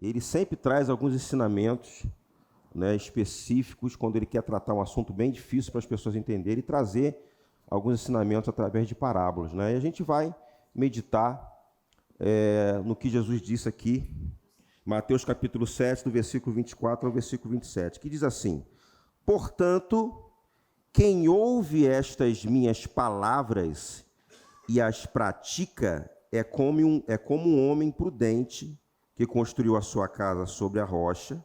ele sempre traz alguns ensinamentos, né, específicos, quando ele quer tratar um assunto bem difícil para as pessoas entenderem, e trazer alguns ensinamentos através de parábolas, né? E a gente vai meditar no que Jesus disse aqui, Mateus capítulo 7, do versículo 24 ao versículo 27, que diz assim: portanto, quem ouve estas minhas palavras e as pratica é como um homem prudente que construiu a sua casa sobre a rocha.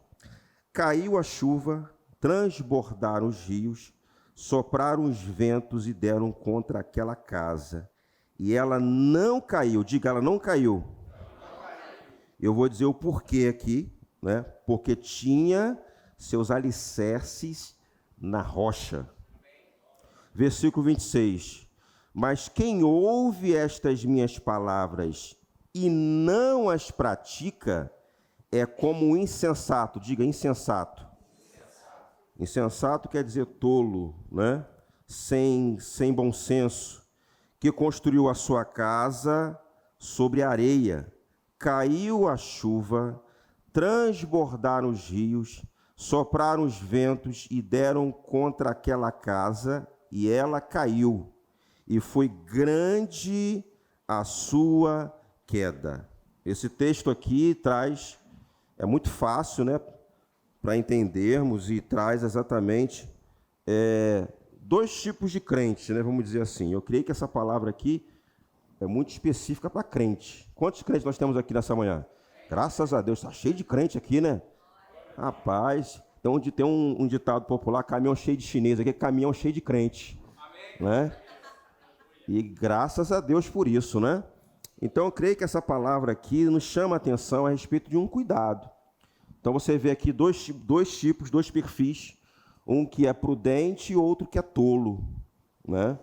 Caiu a chuva, transbordaram os rios, sopraram os ventos e deram contra aquela casa. E ela não caiu. Diga, ela não caiu. Eu vou dizer o porquê aqui, né? Porque tinha seus alicerces na rocha. Versículo 26. Mas quem ouve estas minhas palavras e não as pratica é como um insensato. Diga, insensato. Insensato quer dizer tolo, né? Sem bom senso, que construiu a sua casa sobre areia. Caiu a chuva, transbordaram os rios, sopraram os ventos e deram contra aquela casa, e ela caiu, e foi grande a sua queda. Esse texto aqui é muito fácil, né, para entendermos, e traz exatamente dois tipos de crentes, né, vamos dizer assim. Eu creio que essa palavra aqui é muito específica para crente. Quantos crentes nós temos aqui nessa manhã? Graças a Deus, está cheio de crente aqui, né? Rapaz, então onde tem um ditado popular, caminhão cheio de chinês, aqui é caminhão cheio de crente. Amém. Né? E graças a Deus por isso, né? Então eu creio que essa palavra aqui nos chama a atenção a respeito de um cuidado. Então você vê aqui dois tipos, dois perfis, um que é prudente e outro que é tolo, né?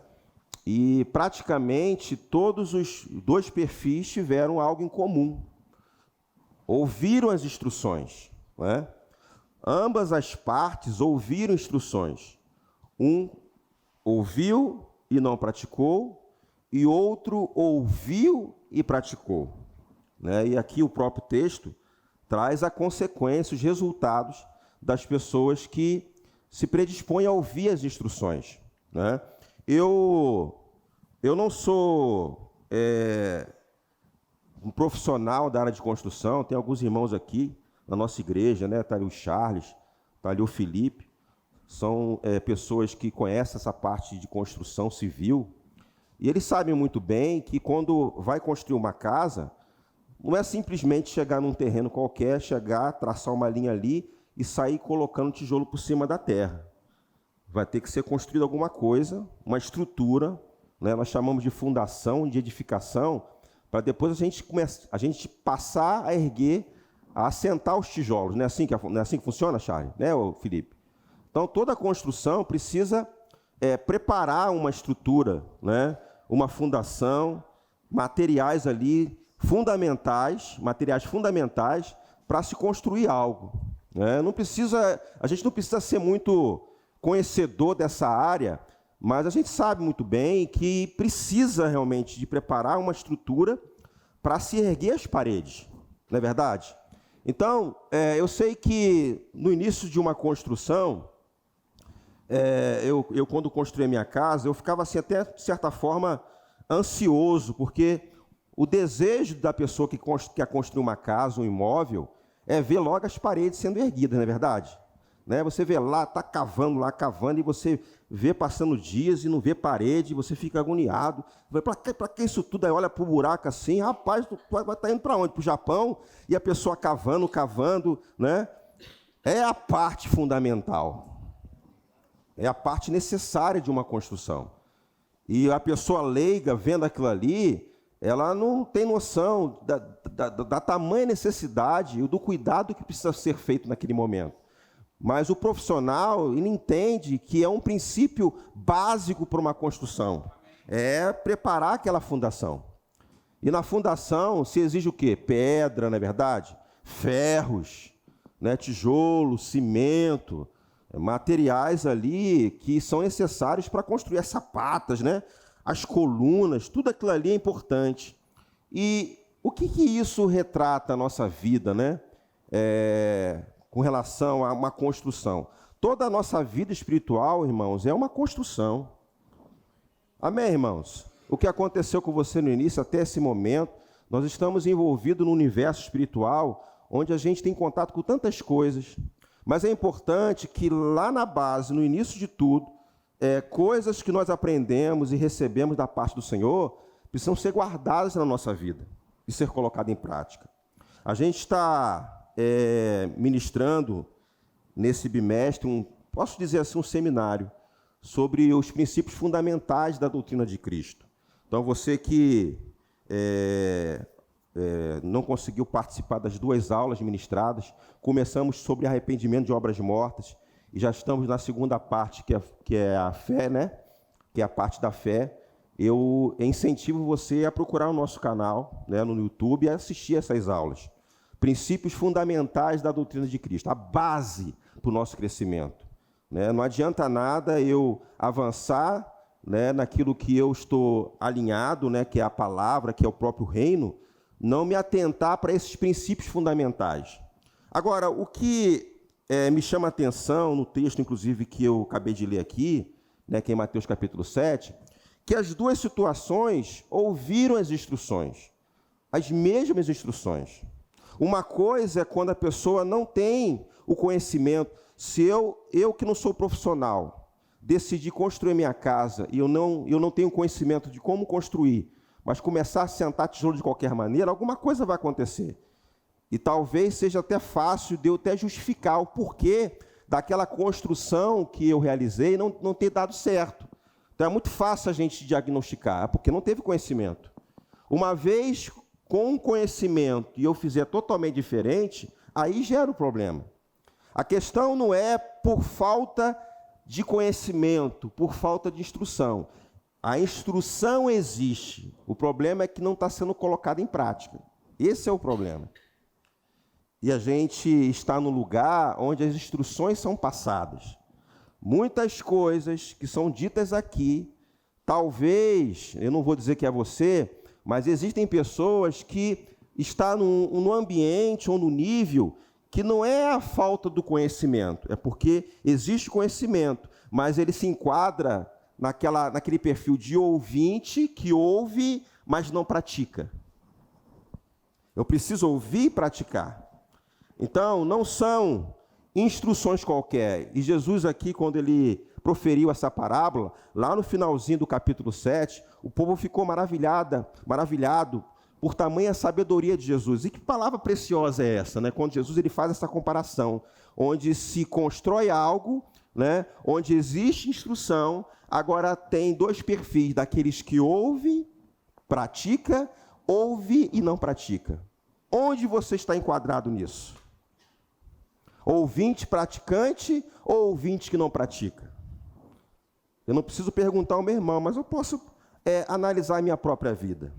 E praticamente todos os dois perfis tiveram algo em comum. Ouviram as instruções, né? Ambas as partes ouviram instruções. Um ouviu e não praticou, e outro ouviu e praticou, né? E aqui o próprio texto traz a consequência, os resultados das pessoas que se predispõem a ouvir as instruções, né? Eu não sou um profissional da área de construção, tem alguns irmãos aqui na nossa igreja, né? Está ali o Charles, está ali o Felipe, são pessoas que conhecem essa parte de construção civil, e eles sabem muito bem que quando vai construir uma casa, não é simplesmente chegar num terreno qualquer, chegar, traçar uma linha ali e sair colocando tijolo por cima da terra. Vai ter que ser construída alguma coisa, uma estrutura, né? Nós chamamos de fundação, de edificação, para depois a gente passar a erguer, a assentar os tijolos. Não é assim que funciona, Charles? Né, Felipe? Então, toda construção precisa preparar uma estrutura, né? Uma fundação, materiais ali materiais fundamentais para se construir algo, né? A gente não precisa ser muito conhecedor dessa área, mas a gente sabe muito bem que precisa realmente de preparar uma estrutura para se erguer as paredes, não é verdade? Então, eu sei que no início de uma construção, eu quando construí a minha casa, eu ficava assim, até de certa forma ansioso, porque o desejo da pessoa que quer construir uma casa, um imóvel, é ver logo as paredes sendo erguidas, não é verdade? Né? Você vê lá, está cavando, e você vê passando dias e não vê parede, você fica agoniado. Para que isso tudo? Aí olha para o buraco assim, rapaz, tu vai estar indo para onde? Para o Japão? E a pessoa cavando, né? É a parte fundamental. É a parte necessária de uma construção. E a pessoa leiga, vendo aquilo ali, ela não tem noção da tamanha necessidade e do cuidado que precisa ser feito naquele momento. Mas o profissional, ele entende que é um princípio básico para uma construção. É preparar aquela fundação. E na fundação se exige o quê? Pedra, não é verdade? Ferros, né? Tijolo, cimento, materiais ali que são necessários para construir as sapatas, né? As colunas, tudo aquilo ali é importante. E o que isso retrata a nossa vida, né? com relação a uma construção. Toda a nossa vida espiritual, irmãos, é uma construção. Amém, irmãos? O que aconteceu com você no início, até esse momento, nós estamos envolvidos no universo espiritual, onde a gente tem contato com tantas coisas, mas é importante que lá na base, no início de tudo, coisas que nós aprendemos e recebemos da parte do Senhor, precisam ser guardadas na nossa vida e ser colocadas em prática. A gente está ministrando nesse bimestre, posso dizer assim, um seminário sobre os princípios fundamentais da doutrina de Cristo. Então, você que não conseguiu participar das 2 aulas ministradas, começamos sobre arrependimento de obras mortas, e já estamos na segunda parte, que é a fé, né? Que é a parte da fé. Eu incentivo você a procurar o nosso canal, né, no YouTube, e assistir essas aulas. Princípios fundamentais da doutrina de Cristo, a base para o nosso crescimento. Né? Não adianta nada eu avançar, né, naquilo que eu estou alinhado, né, que é a palavra, que é o próprio reino, não me atentar para esses princípios fundamentais. Agora, o que me chama a atenção no texto, inclusive, que eu acabei de ler aqui, né, que é em Mateus capítulo 7, que as 2 situações ouviram as instruções, as mesmas instruções. Uma coisa é quando a pessoa não tem o conhecimento. Se eu que não sou profissional, decidi construir minha casa e eu não tenho conhecimento de como construir, mas começar a sentar tijolo de qualquer maneira, alguma coisa vai acontecer. E talvez seja até fácil de eu até justificar o porquê daquela construção que eu realizei não ter dado certo. Então é muito fácil a gente diagnosticar, porque não teve conhecimento. Uma vez com conhecimento e eu fizer totalmente diferente, aí gera o problema. A questão não é por falta de conhecimento, por falta de instrução. A instrução existe. O problema é que não está sendo colocada em prática. Esse é o problema. E a gente está no lugar onde as instruções são passadas. Muitas coisas que são ditas aqui, talvez, eu não vou dizer que é você, mas existem pessoas que estão num ambiente ou no nível que não é a falta do conhecimento, é porque existe conhecimento, mas ele se enquadra naquele perfil de ouvinte que ouve, mas não pratica. Eu preciso ouvir e praticar. Então, não são instruções qualquer. E Jesus aqui, quando ele proferiu essa parábola, lá no finalzinho do capítulo 7, o povo ficou maravilhado por tamanha sabedoria de Jesus. E que palavra preciosa é essa, né? Quando Jesus ele faz essa comparação, onde se constrói algo, né? Onde existe instrução, agora tem 2 perfis, daqueles que ouvem, pratica, ouve e não pratica. Onde você está enquadrado nisso? Ouvinte praticante ou ouvinte que não pratica? Eu não preciso perguntar ao meu irmão, mas eu posso analisar a minha própria vida.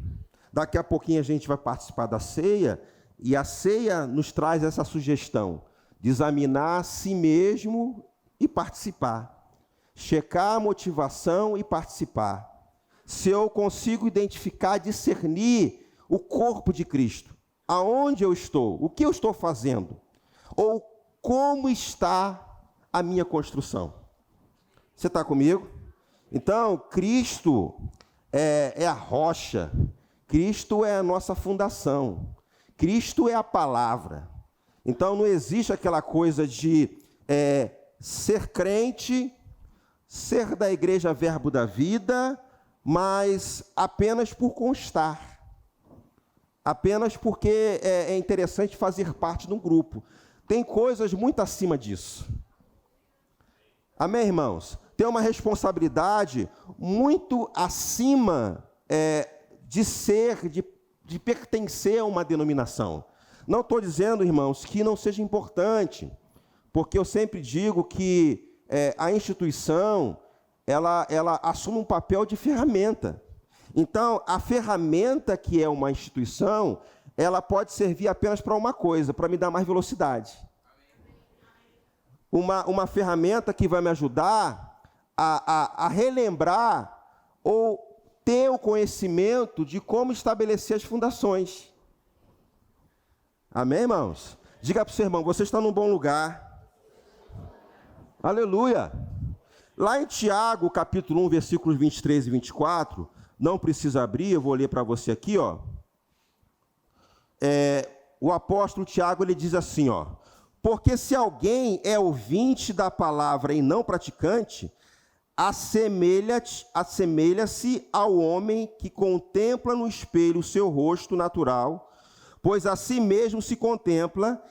Daqui a pouquinho a gente vai participar da ceia, e a ceia nos traz essa sugestão de examinar a si mesmo e participar. Checar a motivação e participar. Se eu consigo identificar, discernir o corpo de Cristo, aonde eu estou, o que eu estou fazendo, ou como está a minha construção. Você está comigo? Então, Cristo é a rocha, Cristo é a nossa fundação, Cristo é a palavra. Então, não existe aquela coisa de ser crente, ser da igreja Verbo da Vida, mas apenas por constar, apenas porque é interessante fazer parte de um grupo. Tem coisas muito acima disso. Amém, irmãos? Tem uma responsabilidade muito acima de pertencer a uma denominação. Não estou dizendo, irmãos, que não seja importante, porque eu sempre digo que a instituição, ela assume um papel de ferramenta. Então, a ferramenta que é uma instituição, ela pode servir apenas para uma coisa, para me dar mais velocidade. Uma ferramenta que vai me ajudar a relembrar ou ter o conhecimento de como estabelecer as fundações. Amém, irmãos? Diga para o seu irmão, você está num bom lugar. Aleluia. Lá em Tiago, capítulo 1, versículos 23 e 24, não precisa abrir, eu vou ler para você aqui, ó. O apóstolo Tiago, ele diz assim, ó: porque se alguém é ouvinte da palavra e não praticante, assemelha-se ao homem que contempla no espelho o seu rosto natural, pois a si mesmo se contempla.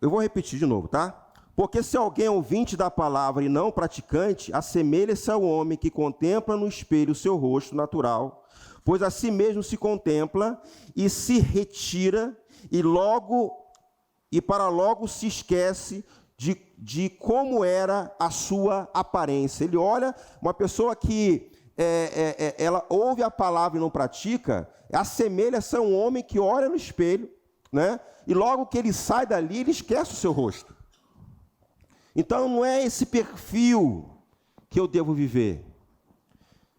Eu vou repetir de novo, tá? Porque se alguém é ouvinte da palavra e não praticante, assemelha-se ao homem que contempla no espelho o seu rosto natural, pois a si mesmo se contempla e se retira e para logo se esquece de como era a sua aparência. Ele olha, uma pessoa que ela ouve a palavra e não pratica, assemelha-se a um homem que olha no espelho, né? E logo que ele sai dali, ele esquece o seu rosto. Então não é esse perfil que eu devo viver.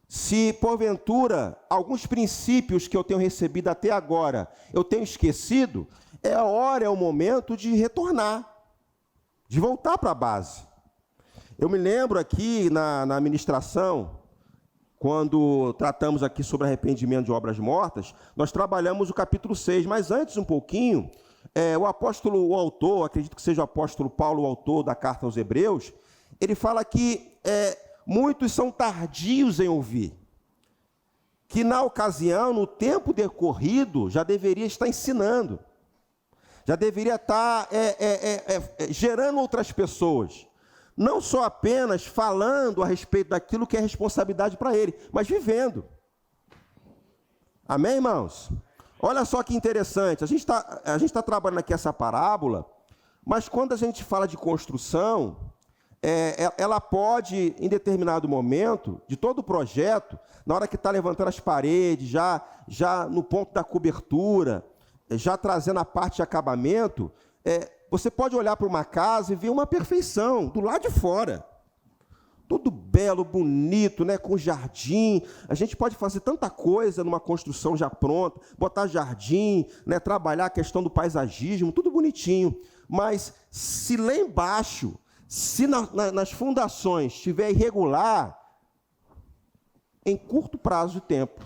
Se porventura alguns princípios que eu tenho recebido até agora eu tenho esquecido, é a hora, é o momento de retornar, de voltar para a base. Eu me lembro aqui na ministração, quando tratamos aqui sobre arrependimento de obras mortas, nós trabalhamos o capítulo 6, mas antes um pouquinho, o autor, acredito que seja o apóstolo Paulo, o autor da carta aos Hebreus, ele fala que muitos são tardios em ouvir, que na ocasião, no tempo decorrido, já deveria estar ensinando, já deveria estar gerando outras pessoas, não só apenas falando a respeito daquilo que é responsabilidade para ele, mas vivendo. Amém, irmãos? Olha só que interessante, a gente tá trabalhando aqui essa parábola, mas quando a gente fala de construção, ela pode, em determinado momento, de todo o projeto, na hora que está levantando as paredes, já no ponto da cobertura, já trazendo a parte de acabamento, você pode olhar para uma casa e ver uma perfeição do lado de fora. Tudo belo, bonito, né, com jardim. A gente pode fazer tanta coisa numa construção já pronta, botar jardim, né, trabalhar a questão do paisagismo, tudo bonitinho. Mas se lá embaixo, se nas fundações estiver irregular, em curto prazo de tempo,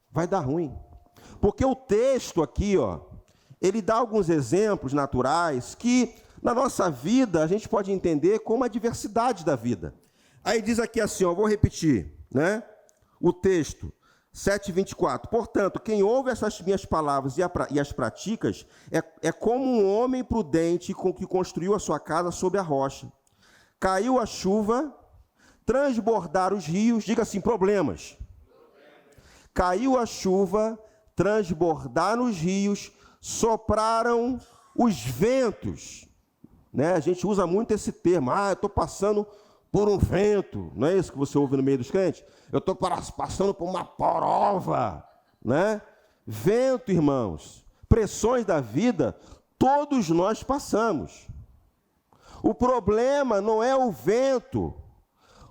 vai dar ruim. Porque o texto aqui, ó, ele dá alguns exemplos naturais que, na nossa vida, a gente pode entender como a diversidade da vida. Aí diz aqui assim, ó, vou repetir, né? O texto, 7:24. Portanto, quem ouve essas minhas palavras e as praticas é como um homem prudente que construiu a sua casa sobre a rocha. Caiu a chuva, transbordaram os rios, diga assim, problemas. Caiu a chuva, transbordaram os rios, sopraram os ventos. Né? A gente usa muito esse termo, eu estou passando por um vento, não é isso que você ouve no meio dos crentes? Eu estou passando por uma prova, né? Vento, irmãos, pressões da vida, todos nós passamos. O problema não é o vento,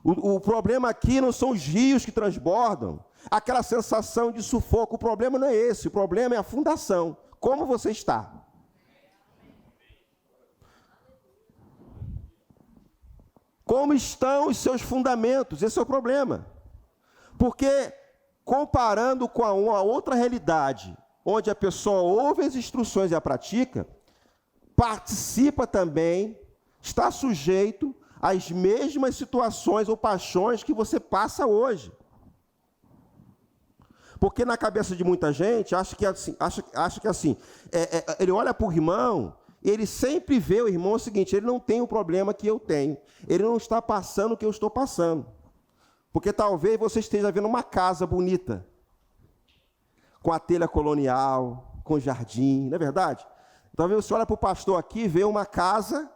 o problema aqui não são os rios que transbordam, aquela sensação de sufoco, o problema não é esse, o problema é a fundação, como você está. Como estão os seus fundamentos? Esse é o problema. Porque, comparando com a outra realidade, onde a pessoa ouve as instruções e a pratica, participa também, está sujeito às mesmas situações ou paixões que você passa hoje. Porque na cabeça de muita gente, acha que assim, ele olha para o irmão, ele sempre vê o irmão o seguinte, ele não tem o problema que eu tenho, ele não está passando o que eu estou passando. Porque talvez você esteja vendo uma casa bonita, com a telha colonial, com jardim, não é verdade? Talvez você olha para o pastor aqui e vê uma casa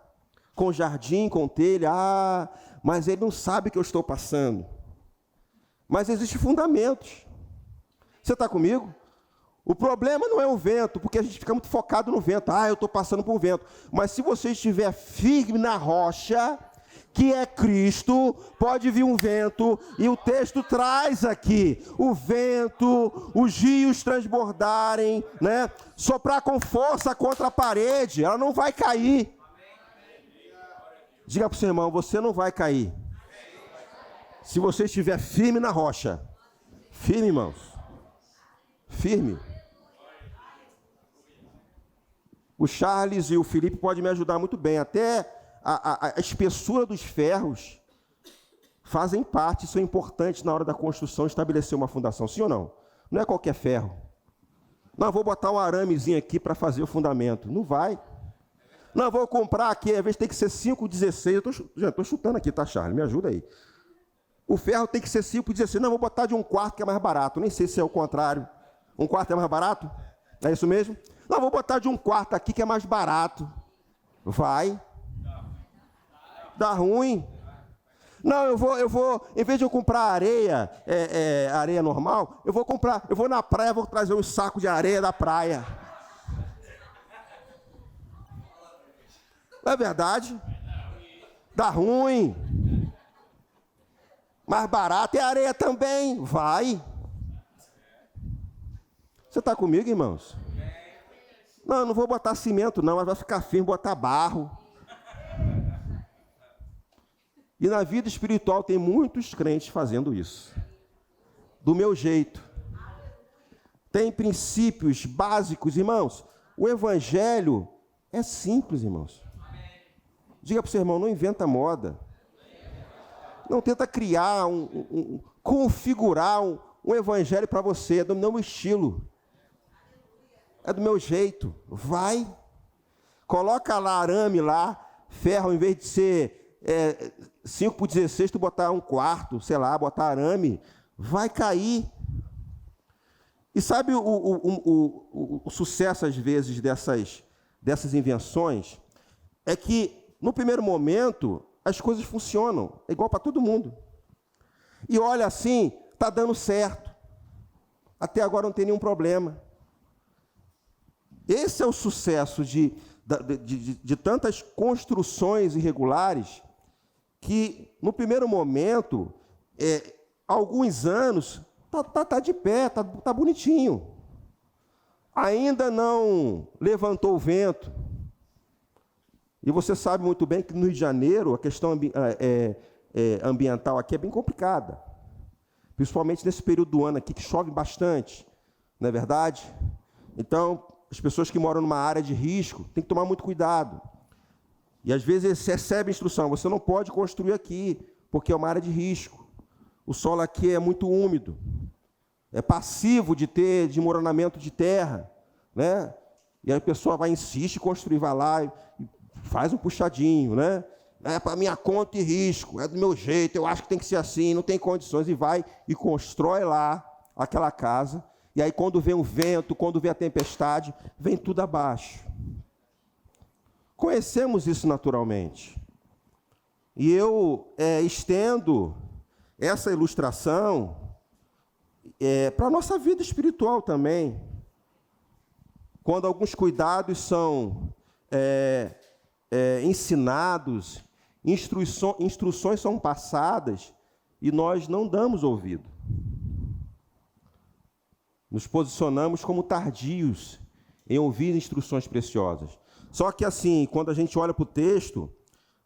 com jardim, com telha, mas ele não sabe o que eu estou passando. Mas existem fundamentos. Você está comigo? O problema não é o vento, porque a gente fica muito focado no vento. Eu estou passando por um vento. Mas se você estiver firme na rocha, que é Cristo, pode vir um vento, e o texto traz aqui o vento, os rios transbordarem, né? Soprar com força contra a parede, ela não vai cair. Diga para o seu irmão, você não vai cair. Se você estiver firme na rocha. Firme, irmãos. Firme. O Charles e o Felipe podem me ajudar muito bem. Até a espessura dos ferros fazem parte, isso é importante na hora da construção, estabelecer uma fundação. Sim ou não? Não é qualquer ferro. Não, vou botar um aramezinho aqui para fazer o fundamento. Não vai. Não, vou comprar aqui, às vezes tem que ser 5,16. Já estou chutando aqui, tá, Charles? Me ajuda aí. O ferro tem que ser 5,16. Não, vou botar de 1/4 que é mais barato. Nem sei se é o contrário. 1/4 é mais barato? É isso mesmo? Não, vou botar de 1/4 aqui que é mais barato. Vai. Dá ruim. Não, eu vou, em vez de eu comprar areia, areia normal, eu vou na praia, vou trazer um saco de areia da praia. Não é verdade? Dá ruim. Mais barato é areia também. Vai. Você está comigo, irmãos? Não, eu não vou botar cimento não, mas vai ficar firme, botar barro. E na vida espiritual tem muitos crentes fazendo isso. Do meu jeito. Tem princípios básicos, irmãos. O evangelho é simples, irmãos. Diga para o seu irmão, não inventa moda. Não tenta criar, configurar um evangelho para você. É do meu estilo. É do meu jeito. Vai. Coloca lá arame lá, ferro, em vez de ser 5/16, tu botar 1/4, sei lá, botar arame, vai cair. E sabe o sucesso, às vezes, dessas invenções? É que, no primeiro momento, as coisas funcionam, é igual para todo mundo. E olha assim, está dando certo. Até agora não tem nenhum problema. Esse é o sucesso de tantas construções irregulares que, no primeiro momento, alguns anos, tá de pé, tá bonitinho. Ainda não levantou o vento. E você sabe muito bem que no Rio de Janeiro a questão ambiental aqui é bem complicada. Principalmente nesse período do ano aqui, que chove bastante. Não é verdade? Então, as pessoas que moram numa área de risco têm que tomar muito cuidado. E às vezes eles recebem instrução, você não pode construir aqui, porque é uma área de risco. O solo aqui é muito úmido. É passivo de ter desmoronamento de terra, né? E aí a pessoa vai, insiste em construir, vai lá e faz um puxadinho, né? É para minha conta e risco, é do meu jeito, eu acho que tem que ser assim, não tem condições, e vai e constrói lá aquela casa. E aí, quando vem o vento, quando vem a tempestade, vem tudo abaixo. Conhecemos isso naturalmente. E eu estendo essa ilustração para a nossa vida espiritual também. Quando alguns cuidados são ensinados, instruções são passadas e nós não damos ouvido. Nos posicionamos como tardios em ouvir instruções preciosas. Só que assim, quando a gente olha para o texto,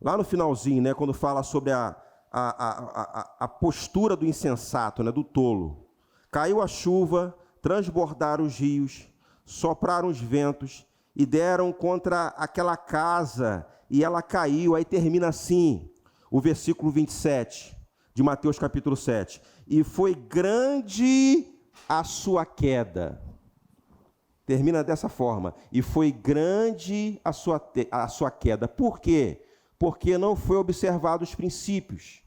lá no finalzinho, né, quando fala sobre a postura do insensato, né, do tolo. Caiu a chuva, transbordaram os rios, sopraram os ventos e deram contra aquela casa e ela caiu. Aí termina assim, o versículo 27 de Mateus capítulo 7. E foi grande a sua queda. Termina dessa forma. E foi grande a sua queda. Por quê? Porque não foi observado os princípios.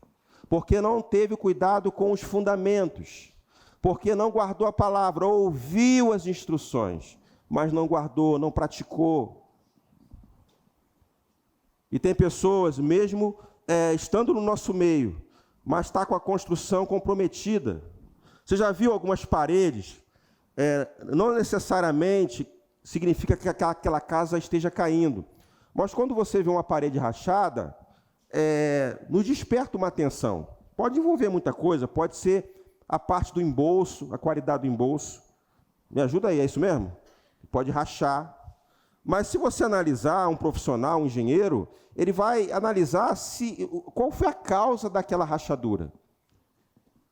Porque não teve cuidado com os fundamentos. Porque não guardou a palavra, ouviu as instruções, mas não guardou, não praticou. E tem pessoas, mesmo estando no nosso meio, mas está com a construção comprometida. Você já viu algumas paredes? Não necessariamente significa que aquela casa esteja caindo. Mas quando você vê uma parede rachada, nos desperta uma atenção. Pode envolver muita coisa, pode ser a parte do embolso, a qualidade do embolso. Me ajuda aí, é isso mesmo? Pode rachar. Mas se você analisar um profissional, um engenheiro, ele vai analisar qual foi a causa daquela rachadura.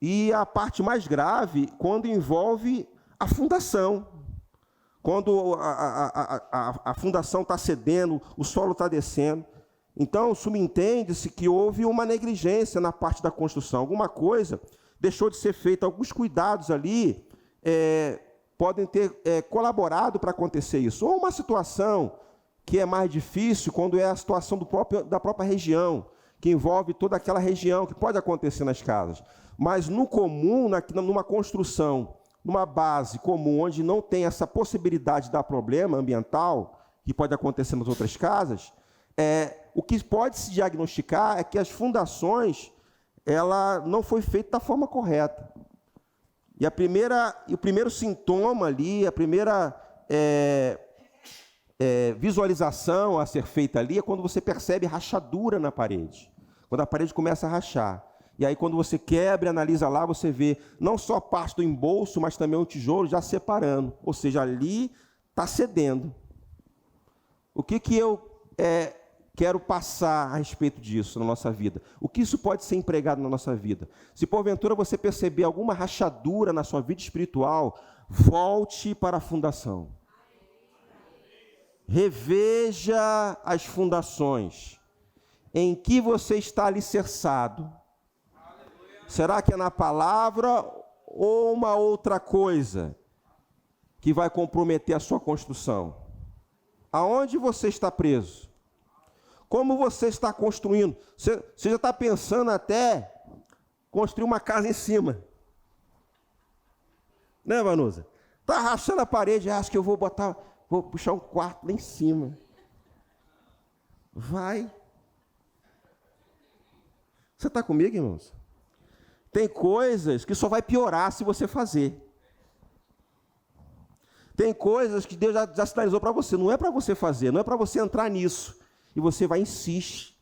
E a parte mais grave, quando envolve a fundação. Quando a fundação está cedendo, o solo está descendo. Então, subentende-se que houve uma negligência na parte da construção. Alguma coisa deixou de ser feita. Alguns cuidados ali podem ter colaborado para acontecer isso. Ou uma situação que é mais difícil, quando é a situação da própria região, que envolve toda aquela região, que pode acontecer nas casas. Mas no comum, numa construção, numa base comum, onde não tem essa possibilidade de dar problema ambiental, que pode acontecer nas outras casas, o que pode se diagnosticar é que as fundações, ela não foi feita da forma correta. E o primeiro sintoma ali, a primeira visualização a ser feita ali é quando você percebe rachadura na parede. Quando a parede começa a rachar. E aí, quando você quebra e analisa lá, você vê não só a parte do embolso, mas também o tijolo já separando. Ou seja, ali está cedendo. O que eu quero passar a respeito disso na nossa vida? O que isso pode ser empregado na nossa vida? Se porventura você perceber alguma rachadura na sua vida espiritual, volte para a fundação. Reveja as fundações. Em que você está alicerçado? Será que é na palavra ou uma outra coisa que vai comprometer a sua construção? Aonde você está preso? Como você está construindo? Você já está pensando até construir uma casa em cima. Né, Vanusa? Está rachando a parede, acho que eu vou puxar um quarto lá em cima. Vai. Você está comigo, irmãos? Tem coisas que só vai piorar se você fazer. Tem coisas que Deus já sinalizou para você. Não é para você fazer, não é para você entrar nisso. E você vai e insiste.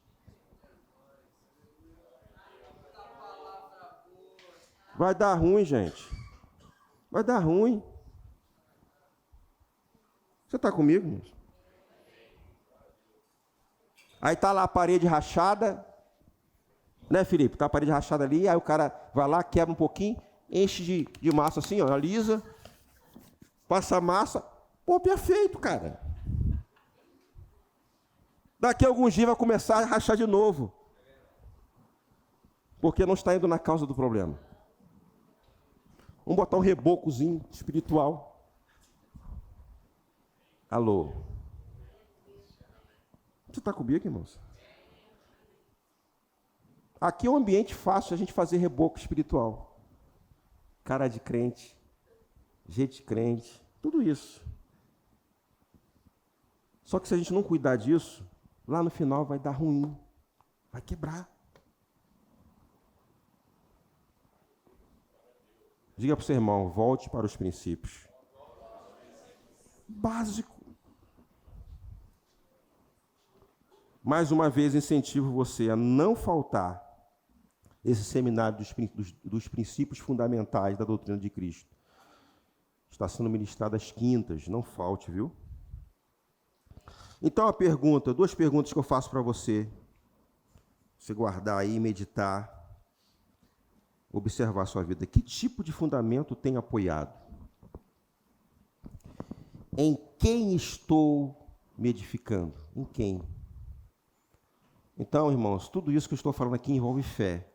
Vai dar ruim, gente. Vai dar ruim. Você está comigo, irmãos? Aí está lá a parede rachada. Né, Felipe? Está a parede rachada ali, aí o cara vai lá, quebra um pouquinho, enche de massa assim, ó, alisa, passa a massa, pô, perfeito, cara. Daqui a alguns dias vai começar a rachar de novo, porque não está indo na causa do problema. Vamos botar um rebocozinho espiritual. Alô? Você está comigo, irmãos? Aqui é um ambiente fácil a gente fazer reboco espiritual. Cara de crente, jeito de crente, tudo isso. Só que se a gente não cuidar disso, lá no final vai dar ruim, vai quebrar. Diga para o seu irmão, volte para os princípios. Básico. Mais uma vez, incentivo você a não faltar esse seminário dos princípios fundamentais da doutrina de Cristo. Está sendo ministrado às quintas, não falte, viu? Então, duas perguntas que eu faço para você guardar aí, meditar, observar a sua vida. Que tipo de fundamento tem apoiado? Em quem estou me edificando? Em quem? Então, irmãos, tudo isso que eu estou falando aqui envolve fé.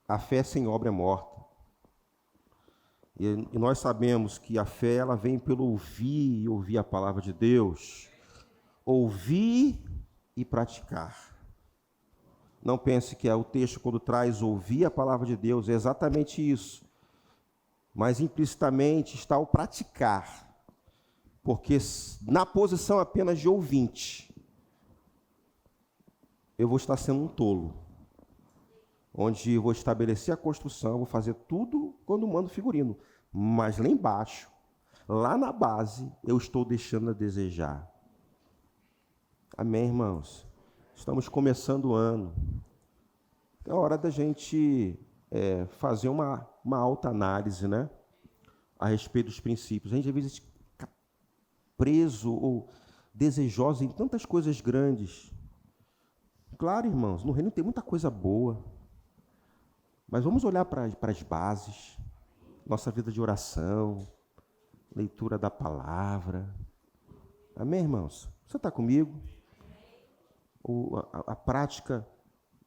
A fé sem obra é morta. E nós sabemos que a fé ela vem pelo ouvir e ouvir a palavra de Deus. Ouvir e praticar. Não pense que o texto, quando traz ouvir a palavra de Deus, é exatamente isso. Mas implicitamente está o praticar. Porque na posição apenas de ouvinte, eu vou estar sendo um tolo. Onde eu vou estabelecer a construção, vou fazer tudo quando mando figurino. Mas lá embaixo, lá na base, eu estou deixando a desejar. Amém, irmãos? Estamos começando o ano. É hora da gente fazer uma autoanálise, né? A respeito dos princípios. A gente às vezes fica preso ou desejoso em tantas coisas grandes. Claro, irmãos, no reino tem muita coisa boa. Mas vamos olhar para as bases. Nossa vida de oração, leitura da palavra. Amém, irmãos? Você está comigo? A prática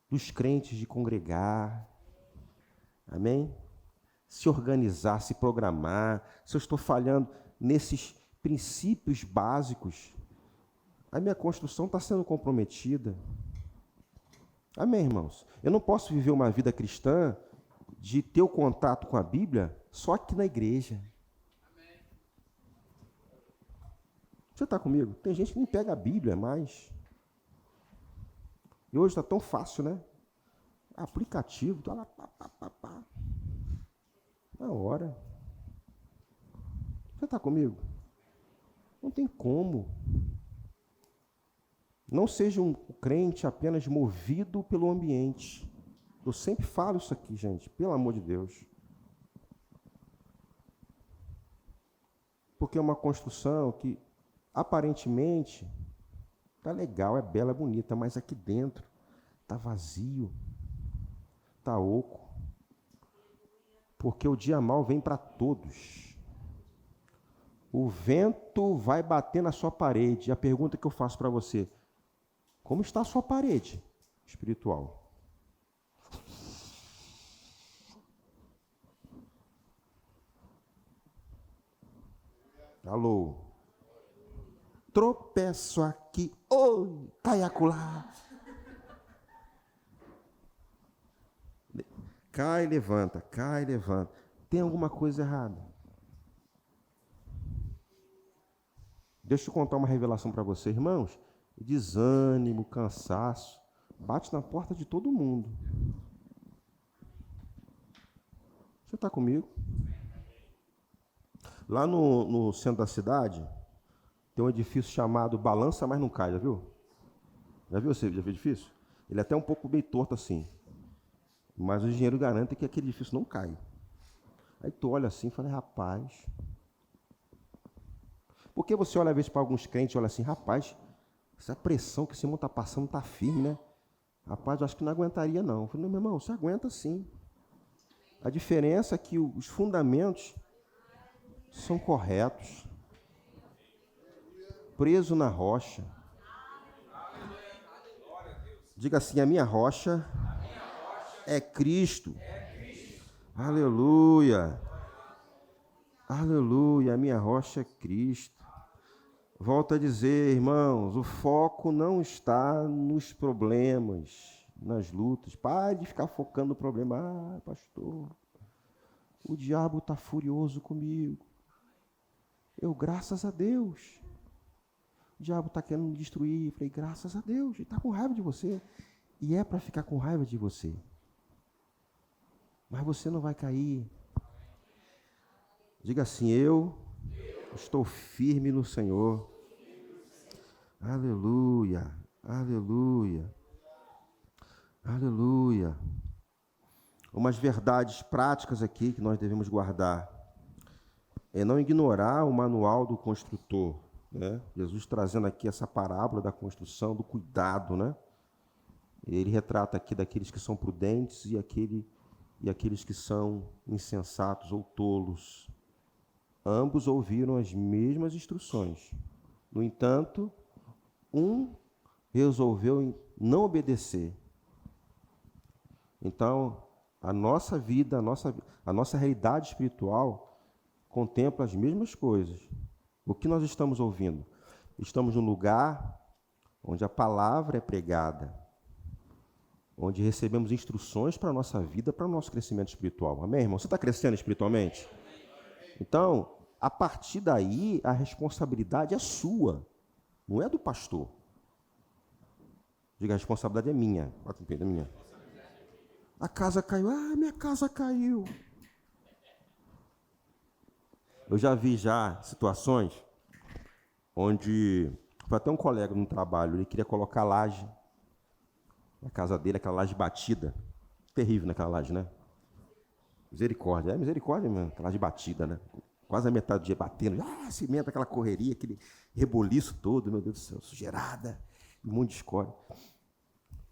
dos crentes de congregar. Amém? Se organizar, se programar. Se eu estou falhando nesses princípios básicos, a minha construção está sendo comprometida. Amém, irmãos? Eu não posso viver uma vida cristã de ter o contato com a Bíblia só aqui na igreja. Você está comigo? Tem gente que nem pega a Bíblia mais. E hoje está tão fácil, né? Aplicativo, tá lá, pá. Na hora. Você está comigo? Não tem como. Não seja um crente apenas movido pelo ambiente. Eu sempre falo isso aqui, gente, pelo amor de Deus. Porque é uma construção que, aparentemente, tá legal, é bela, é bonita, mas aqui dentro tá vazio, tá oco. Porque o dia mau vem para todos. O vento vai bater na sua parede. E a pergunta que eu faço para você: como está a sua parede espiritual? Alô? Tropeço aqui, oi, cai acolá. Cai, levanta, cai, levanta. Tem alguma coisa errada? Deixa eu contar uma revelação para você, irmãos. Desânimo, cansaço, bate na porta de todo mundo. Você está comigo? Lá no centro da cidade, tem um edifício chamado Balança, mas não cai, já viu? Já viu esse edifício? Ele é até um pouco meio torto assim. Mas o engenheiro garante que aquele edifício não cai. Aí tu olha assim e fala, rapaz... Porque você olha às vezes para alguns crentes e olha assim, rapaz, essa pressão que esse irmão está passando está firme, né? Rapaz, eu acho que não aguentaria não. Eu falei, não, meu irmão, você aguenta sim. A diferença é que os fundamentos são corretos. Preso na rocha. Diga assim, a minha rocha é Cristo. Aleluia. Aleluia, a minha rocha é Cristo. Volto a dizer, irmãos, o foco não está nos problemas, nas lutas. Pare de ficar focando no problema. Ah, pastor, o diabo está furioso comigo. Eu, graças a Deus. O diabo está querendo me destruir. Eu falei, graças a Deus, ele está com raiva de você. E é para ficar com raiva de você. Mas você não vai cair. Diga assim, eu estou firme no Senhor. Aleluia, aleluia, aleluia. Umas verdades práticas aqui que nós devemos guardar. É não ignorar o manual do construtor, né? Jesus trazendo aqui essa parábola da construção, do cuidado, né? Ele retrata aqui daqueles que são prudentes e aqueles que são insensatos ou tolos. Ambos ouviram as mesmas instruções. No entanto, um resolveu não obedecer. Então, a nossa vida, a nossa realidade espiritual contempla as mesmas coisas. O que nós estamos ouvindo? Estamos num lugar onde a palavra é pregada, onde recebemos instruções para a nossa vida, para o nosso crescimento espiritual. Amém, irmão? Você está crescendo espiritualmente? Então, a partir daí, a responsabilidade é sua, não é do pastor. Diga, a responsabilidade é minha. É minha. A casa caiu. Ah, minha casa caiu. Eu já vi situações onde foi até um colega no trabalho, ele queria colocar laje A casa dele, aquela laje batida. Terrível naquela laje, né? Misericórdia. É misericórdia mesmo, aquela laje batida, né? Quase a metade do dia batendo. Cimento, aquela correria, aquele reboliço todo, meu Deus do céu, sujeirada, um monte de escória.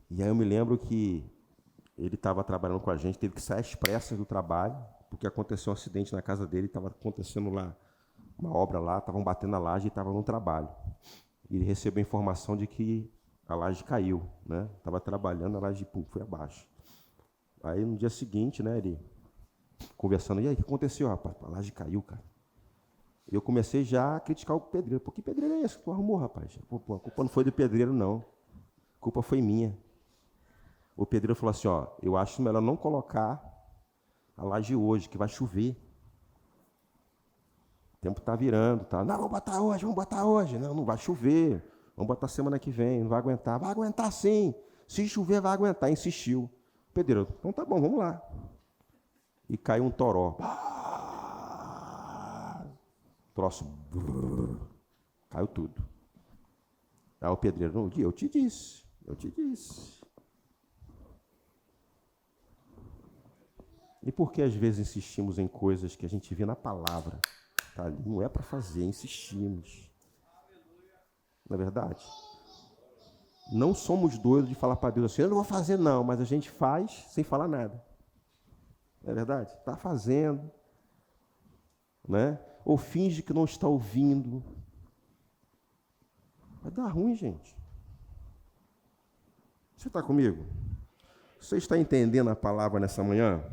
E aí eu me lembro que ele estava trabalhando com a gente, teve que sair às pressas do trabalho, porque aconteceu um acidente na casa dele, estava acontecendo lá, uma obra lá, estavam batendo a laje e estava no trabalho. E ele recebeu a informação de que a laje caiu, né? Estava trabalhando, a laje foi abaixo. Aí no dia seguinte, né, ele conversando, e aí, o que aconteceu, rapaz? A laje caiu, cara. Eu comecei já a criticar o pedreiro. Pô, que pedreiro é esse que tu arrumou, rapaz? Pô, a culpa não foi do pedreiro, não. A culpa foi minha. O pedreiro falou assim, ó, eu acho melhor não colocar a laje hoje, que vai chover. O tempo está virando, tá? Não, vamos botar hoje. Não, não vai chover. Vamos botar semana que vem, não vai aguentar. Vai aguentar sim. Se chover, vai aguentar. Insistiu. O pedreiro, então tá bom, vamos lá. E caiu um toró. Troço. Caiu tudo. Aí o pedreiro, eu te disse. E por que às vezes insistimos em coisas que a gente vê na palavra? Tá ali, não é para fazer, insistimos. Não é verdade? Não somos doidos de falar para Deus assim, eu não vou fazer não, mas a gente faz sem falar nada. Não é verdade? Está fazendo, né? Ou finge que não está ouvindo. Vai dar ruim, gente. Você está comigo? Você está entendendo a palavra nessa manhã?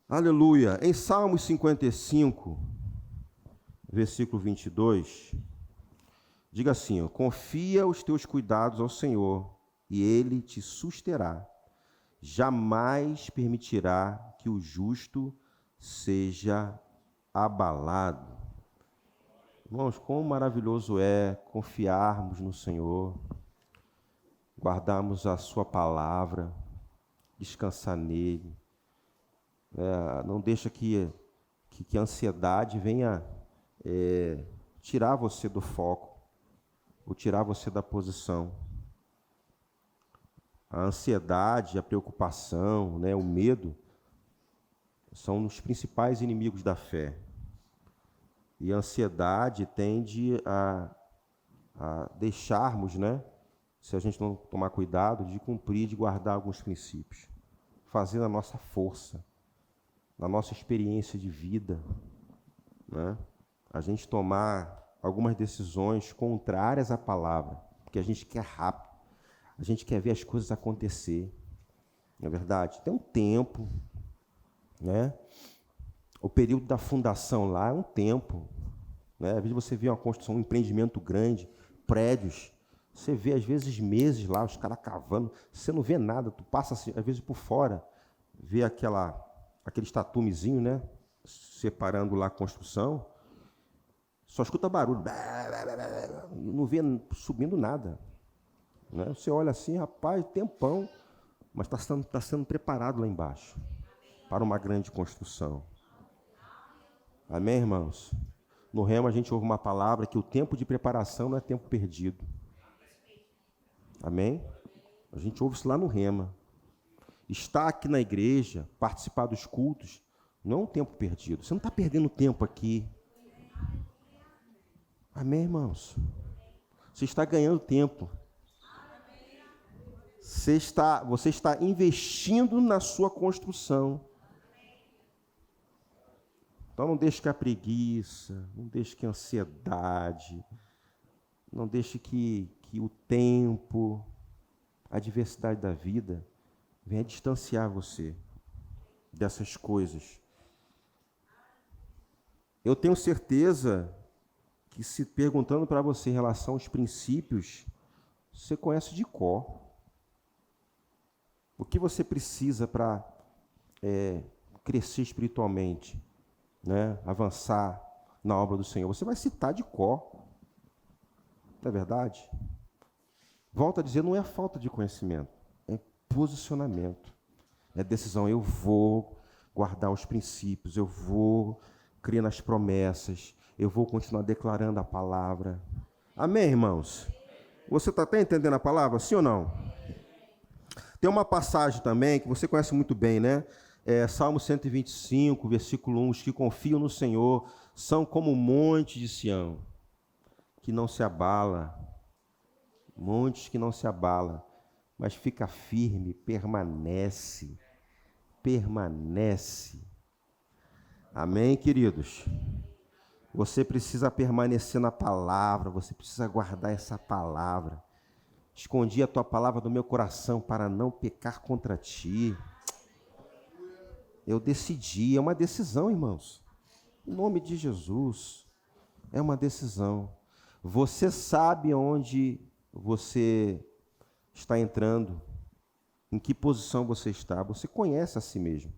Aleluia. Em Salmos 55, versículo 22, diga assim, ó, confia os teus cuidados ao Senhor e Ele te susterá. Jamais permitirá que o justo seja abalado. Irmãos, quão maravilhoso é confiarmos no Senhor, guardarmos a sua palavra, descansar nele. Não deixa que a ansiedade venha tirar você do foco, ou tirar você da posição. A ansiedade, a preocupação, né, o medo, são os principais inimigos da fé. E a ansiedade tende a deixarmos, né, se a gente não tomar cuidado, de cumprir, de guardar alguns princípios. Fazer na nossa força, na nossa experiência de vida, né, a gente tomar algumas decisões contrárias à palavra, porque a gente quer rápido. A gente quer ver as coisas acontecer, não é verdade? Tem um tempo, né? O período da fundação lá é um tempo, né? Às vezes você vê uma construção, um empreendimento grande, prédios, você vê às vezes meses lá, os caras cavando, você não vê nada, tu passa às vezes por fora, vê aquele estatumezinho, né? Separando lá a construção, só escuta barulho, não vê subindo nada. Né? Você olha assim, rapaz, tempão, mas está sendo preparado lá embaixo para uma grande construção. Amém, irmãos? No Rema a gente ouve uma palavra que o tempo de preparação não é tempo perdido. Amém? A gente ouve isso lá no Rema. Estar aqui na igreja, participar dos cultos, não é um tempo perdido. Você não está perdendo tempo aqui. Amém, irmãos? Você está ganhando tempo. Você está investindo na sua construção. Então não deixe que a preguiça, não deixe que a ansiedade, não deixe que o tempo, a adversidade da vida venha distanciar você dessas coisas. Eu tenho certeza que, se perguntando para você em relação aos princípios, você conhece de cor. O que você precisa para crescer espiritualmente, né? Avançar na obra do Senhor? Você vai citar de cor. Não é verdade? Volto a dizer, não é falta de conhecimento, é posicionamento. É decisão, eu vou guardar os princípios, eu vou crer nas promessas, eu vou continuar declarando a palavra. Amém, irmãos? Você está até entendendo a palavra, sim ou não? Tem uma passagem também que você conhece muito bem, né? Salmo 125, versículo 1, os que confiam no Senhor são como o monte de Sião, que não se abala, montes que não se abala, mas fica firme, permanece. Amém, queridos? Você precisa permanecer na palavra, você precisa guardar essa palavra. Escondi a tua palavra no meu coração para não pecar contra ti. Eu decidi, é uma decisão, irmãos. Em nome de Jesus, é uma decisão. Você sabe onde você está entrando, em que posição você está, você conhece a si mesmo,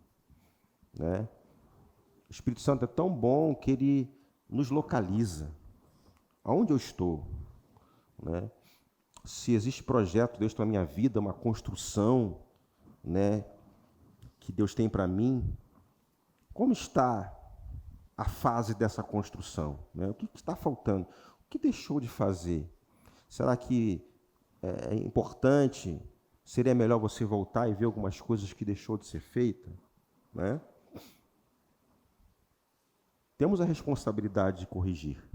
né? O Espírito Santo é tão bom que ele nos localiza. Aonde eu estou, né? Se existe projeto de Deus para a minha vida, uma construção, né, que Deus tem para mim, como está a fase dessa construção, né? O que está faltando? O que deixou de fazer? Será que é importante? Seria melhor você voltar e ver algumas coisas que deixou de ser feita, né? Temos a responsabilidade de corrigir.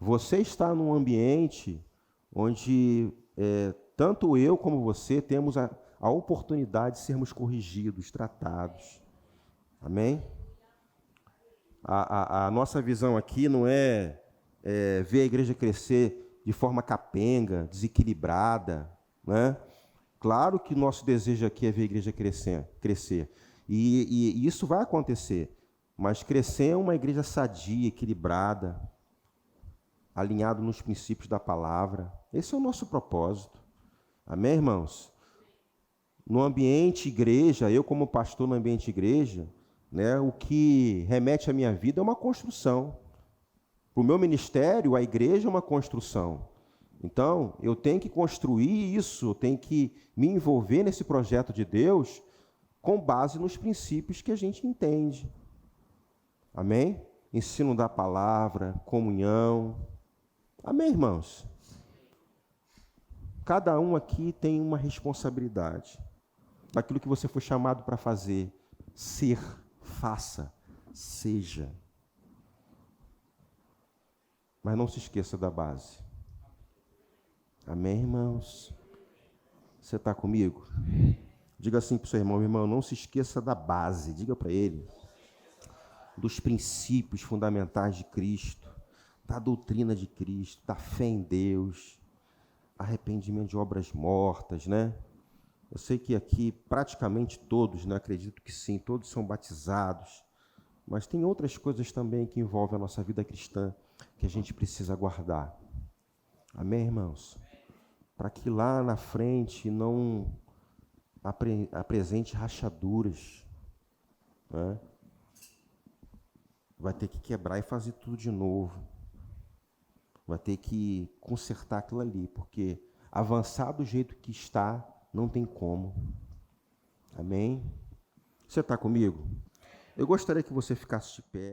Você está num ambiente onde tanto eu como você temos a oportunidade de sermos corrigidos, tratados. Amém? A nossa visão aqui não é ver a igreja crescer de forma capenga, desequilibrada, né? Claro que o nosso desejo aqui é ver a igreja crescer. E isso vai acontecer. Mas crescer é uma igreja sadia, equilibrada, alinhado nos princípios da palavra. Esse é o nosso propósito. Amém, irmãos? No ambiente igreja, eu como pastor no ambiente igreja, né, o que remete à minha vida é uma construção. Para o meu ministério, a igreja é uma construção. Então, eu tenho que construir isso, eu tenho que me envolver nesse projeto de Deus com base nos princípios que a gente entende. Amém? Ensino da palavra, comunhão. Amém, irmãos? Cada um aqui tem uma responsabilidade. Daquilo que você foi chamado para fazer. Ser, faça, seja. Mas não se esqueça da base. Amém, irmãos? Você está comigo? Diga assim para o seu irmão, irmão, não se esqueça da base. Diga para ele. Dos princípios fundamentais de Cristo, da doutrina de Cristo, da fé em Deus, arrependimento de obras mortas, né? Eu sei que aqui praticamente todos, né, acredito que sim, todos são batizados, mas tem outras coisas também que envolvem a nossa vida cristã que a gente precisa guardar. Amém, irmãos? Para que lá na frente não apresente rachaduras, né? Vai ter que quebrar e fazer tudo de novo. Vai ter que consertar aquilo ali, porque avançar do jeito que está, não tem como. Amém? Você está comigo? Eu gostaria que você ficasse de pé.